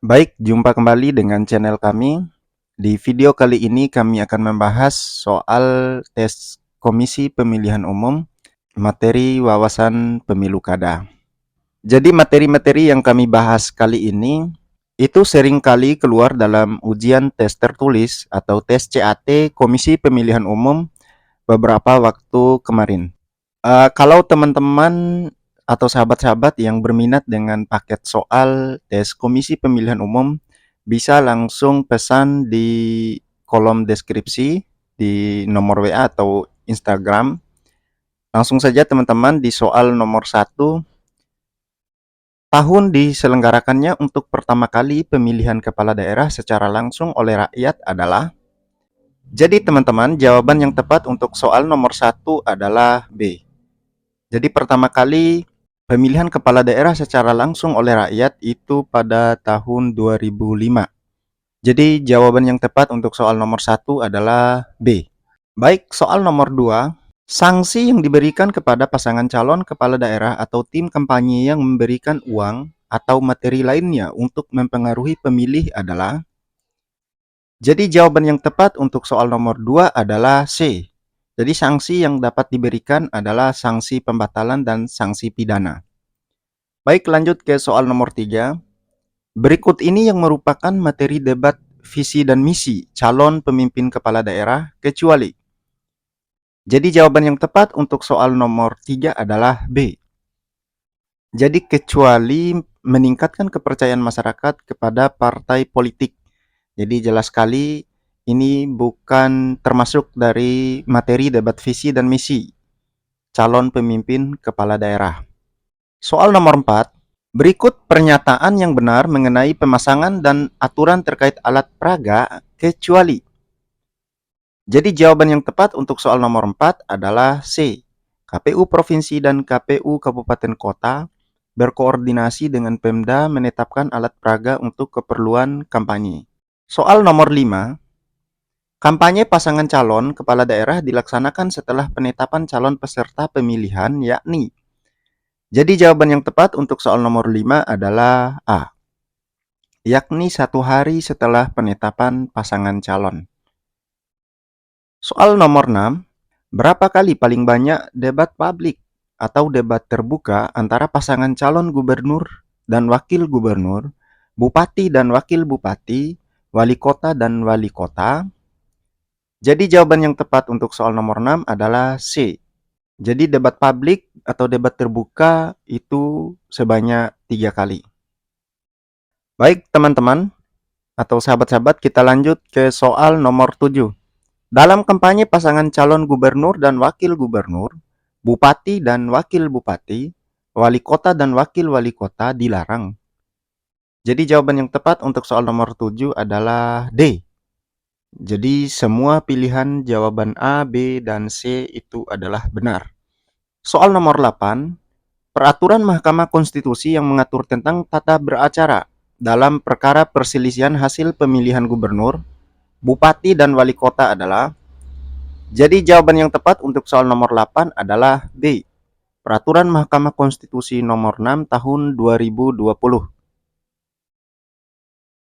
Baik, jumpa kembali dengan channel kami. Di video kali ini kami akan membahas soal tes Komisi Pemilihan Umum, materi wawasan pemilu kada. Jadi materi-materi yang kami bahas kali ini itu sering kali keluar dalam ujian tes tertulis atau tes CAT Komisi Pemilihan Umum beberapa waktu kemarin. Kalau teman-teman atau sahabat-sahabat yang berminat dengan paket soal tes Komisi Pemilihan Umum, bisa langsung pesan di kolom deskripsi di nomor WA atau Instagram. Langsung saja teman-teman di soal nomor 1. Tahun diselenggarakannya untuk pertama kali pemilihan kepala daerah secara langsung oleh rakyat adalah. Jadi teman-teman, jawaban yang tepat untuk soal nomor 1 adalah B. Jadi pertama kali pemilihan kepala daerah secara langsung oleh rakyat itu pada tahun 2005. Jadi jawaban yang tepat untuk soal nomor 1 adalah B. Baik, soal nomor 2. Sanksi yang diberikan kepada pasangan calon kepala daerah atau tim kampanye yang memberikan uang atau materi lainnya untuk mempengaruhi pemilih adalah. Jadi jawaban yang tepat untuk soal nomor 2 adalah C. Jadi sanksi yang dapat diberikan adalah sanksi pembatalan dan sanksi pidana. Baik, lanjut ke soal nomor 3. Berikut ini yang merupakan materi debat visi dan misi calon pemimpin kepala daerah kecuali. Jadi jawaban yang tepat untuk soal nomor 3 adalah B. Jadi kecuali meningkatkan kepercayaan masyarakat kepada partai politik. Jadi jelas sekali ini bukan termasuk dari materi debat visi dan misi calon pemimpin kepala daerah. Soal nomor 4. Berikut pernyataan yang benar mengenai pemasangan dan aturan terkait alat peraga kecuali. Jadi jawaban yang tepat untuk soal nomor 4 adalah C. KPU Provinsi dan KPU Kabupaten Kota berkoordinasi dengan Pemda menetapkan alat peraga untuk keperluan kampanye. Soal nomor 5. Kampanye pasangan calon kepala daerah dilaksanakan setelah penetapan calon peserta pemilihan, yakni. Jadi jawaban yang tepat untuk soal nomor 5 adalah A. Yakni 1 hari setelah penetapan pasangan calon. Soal nomor 6. Berapa kali paling banyak debat publik atau debat terbuka antara pasangan calon gubernur dan wakil gubernur, bupati dan wakil bupati, wali kota dan wali kota? Jadi jawaban yang tepat untuk soal nomor 6 adalah C. Jadi debat publik atau debat terbuka itu sebanyak 3 kali. Baik teman-teman atau sahabat-sahabat, kita lanjut ke soal nomor 7. Dalam kampanye pasangan calon gubernur dan wakil gubernur, bupati dan wakil bupati, wali kota dan wakil wali kota dilarang. Jadi jawaban yang tepat untuk soal nomor 7 adalah D. Jadi semua pilihan jawaban A, B, dan C itu adalah benar. Soal nomor 8. Peraturan Mahkamah Konstitusi yang mengatur tentang tata beracara dalam perkara perselisihan hasil pemilihan gubernur, bupati, dan wali kota adalah. Jadi jawaban yang tepat untuk soal nomor 8 adalah B. Peraturan Mahkamah Konstitusi nomor 6 tahun 2020.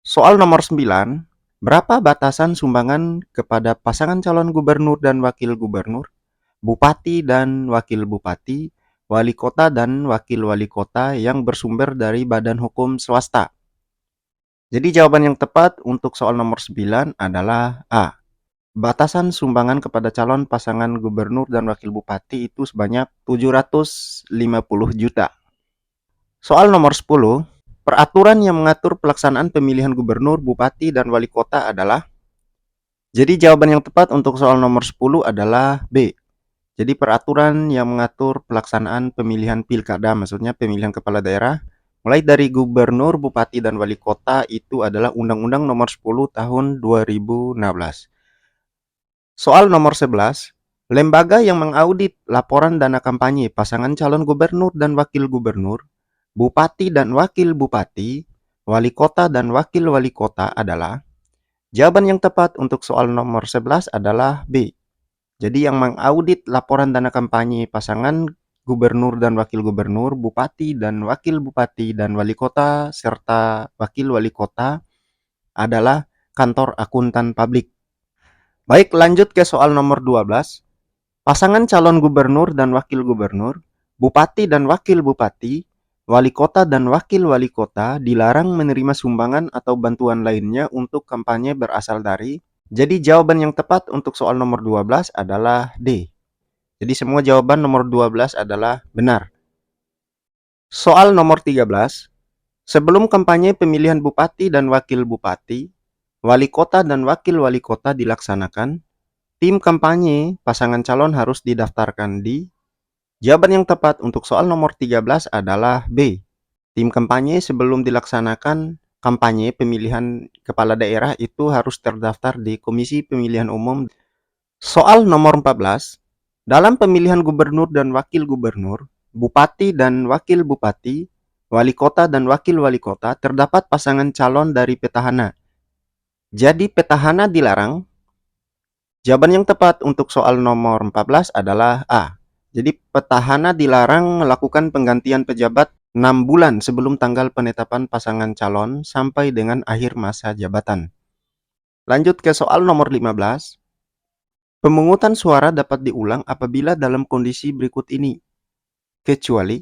Soal nomor 9. Berapa batasan sumbangan kepada pasangan calon gubernur dan wakil gubernur, bupati dan wakil bupati, wali kota dan wakil wali kota yang bersumber dari badan hukum swasta? Jadi jawaban yang tepat untuk soal nomor 9 adalah A. Batasan sumbangan kepada calon pasangan gubernur dan wakil bupati itu sebanyak 750 juta. Soal nomor 10. Peraturan yang mengatur pelaksanaan pemilihan gubernur, bupati, dan wali kota adalah. Jadi jawaban yang tepat untuk soal nomor 10 adalah B. Jadi peraturan yang mengatur pelaksanaan pemilihan pilkada, maksudnya pemilihan kepala daerah, mulai dari gubernur, bupati, dan wali kota itu adalah Undang-Undang nomor 10 tahun 2016. Soal nomor 11. Lembaga yang mengaudit laporan dana kampanye pasangan calon gubernur dan wakil gubernur, bupati dan wakil bupati, wali kota dan wakil wali kota adalah. Jawaban yang tepat untuk soal nomor 11 adalah B. Jadi yang mengaudit laporan dana kampanye pasangan gubernur dan wakil gubernur, bupati dan wakil bupati, dan wali kota serta wakil wali kota adalah kantor akuntan publik. Baik, lanjut ke soal nomor 12. Pasangan calon gubernur dan wakil gubernur, bupati dan wakil bupati, wali kota dan wakil wali kota dilarang menerima sumbangan atau bantuan lainnya untuk kampanye berasal dari. Jadi jawaban yang tepat untuk soal nomor 12 adalah D. Jadi semua jawaban nomor 12 adalah benar. Soal nomor 13. Sebelum kampanye pemilihan bupati dan wakil bupati, wali kota dan wakil wali kota dilaksanakan, tim kampanye pasangan calon harus didaftarkan di. Jawaban yang tepat untuk soal nomor 13 adalah B. Tim kampanye sebelum dilaksanakan kampanye pemilihan kepala daerah itu harus terdaftar di Komisi Pemilihan Umum. Soal nomor 14. Dalam pemilihan gubernur dan wakil gubernur, bupati dan wakil bupati, wali kota dan wakil wali kota terdapat pasangan calon dari petahana. Jadi petahana dilarang. Jawaban yang tepat untuk soal nomor 14 adalah A. Jadi petahana dilarang melakukan penggantian pejabat 6 bulan sebelum tanggal penetapan pasangan calon sampai dengan akhir masa jabatan. Lanjut ke soal nomor 15. Pemungutan suara dapat diulang apabila dalam kondisi berikut ini. Kecuali.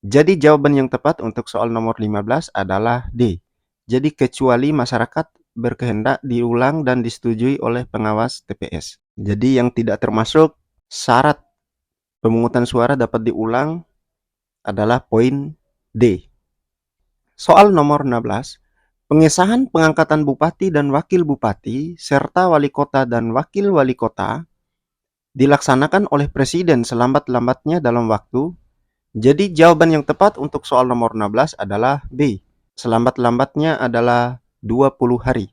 Jadi jawaban yang tepat untuk soal nomor 15 adalah D. Jadi kecuali masyarakat berkehendak diulang dan disetujui oleh pengawas TPS. Jadi yang tidak termasuk syarat pemungutan suara dapat diulang adalah poin D. Soal nomor 16. Pengesahan pengangkatan bupati dan wakil bupati serta wali kota dan wakil wali kota dilaksanakan oleh presiden selambat-lambatnya dalam waktu. Jadi jawaban yang tepat untuk soal nomor 16 adalah B. Selambat-lambatnya adalah 20 hari.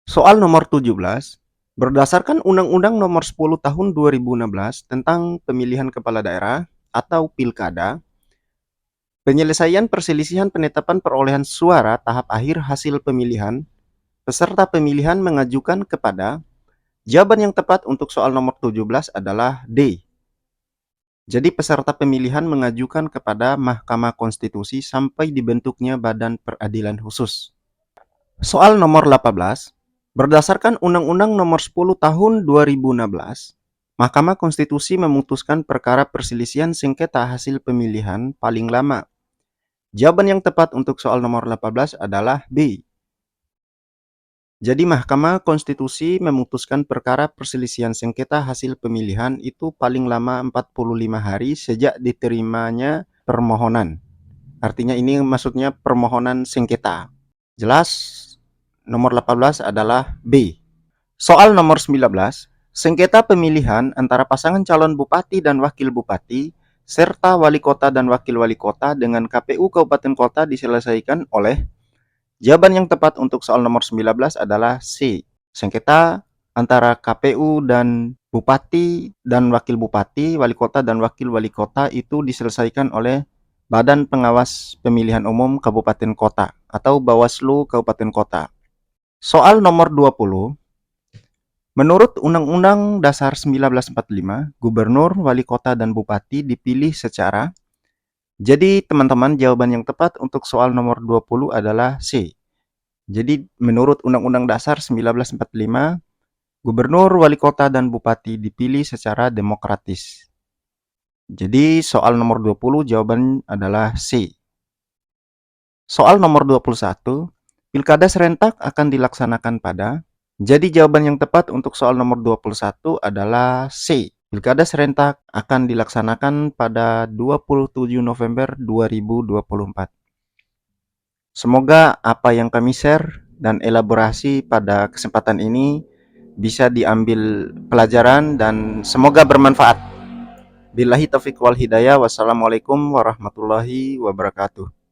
Soal nomor 17. Berdasarkan Undang-Undang Nomor 10 Tahun 2016 tentang Pemilihan Kepala Daerah atau Pilkada, penyelesaian perselisihan penetapan perolehan suara tahap akhir hasil pemilihan, peserta pemilihan mengajukan kepada. Jawaban yang tepat untuk soal nomor 17 adalah D. Jadi peserta pemilihan mengajukan kepada Mahkamah Konstitusi sampai dibentuknya Badan Peradilan Khusus. Soal nomor 18. Berdasarkan Undang-Undang Nomor 10 Tahun 2016, Mahkamah Konstitusi memutuskan perkara perselisihan sengketa hasil pemilihan paling lama. Jawaban yang tepat untuk soal nomor 18 adalah B. Jadi Mahkamah Konstitusi memutuskan perkara perselisihan sengketa hasil pemilihan itu paling lama 45 hari sejak diterimanya permohonan. Artinya ini maksudnya permohonan sengketa. Jelas, nomor 18 adalah B. Soal nomor 19. Sengketa pemilihan antara pasangan calon bupati dan wakil bupati serta wali kota dan wakil wali kota dengan KPU Kabupaten Kota diselesaikan oleh. Jawaban yang tepat untuk soal nomor 19 adalah C. Sengketa antara KPU dan bupati dan wakil bupati, wali kota dan wakil wali kota itu diselesaikan oleh Badan Pengawas Pemilihan Umum Kabupaten Kota atau Bawaslu Kabupaten Kota. Soal nomor 20. Menurut Undang-Undang Dasar 1945, gubernur, wali kota, dan bupati dipilih secara. Jadi teman-teman jawaban yang tepat untuk soal nomor 20 adalah C. Jadi menurut Undang-Undang Dasar 1945, gubernur, wali kota, dan bupati dipilih secara demokratis. Jadi soal nomor 20 jawaban adalah C. Soal nomor 21, pilkada serentak akan dilaksanakan pada. Jadi jawaban yang tepat untuk soal nomor 21 adalah C. Pilkada serentak akan dilaksanakan pada 27 November 2024. Semoga apa yang kami share dan elaborasi pada kesempatan ini bisa diambil pelajaran dan semoga bermanfaat. Billahi taufiq wal hidayah. Wassalamualaikum warahmatullahi wabarakatuh.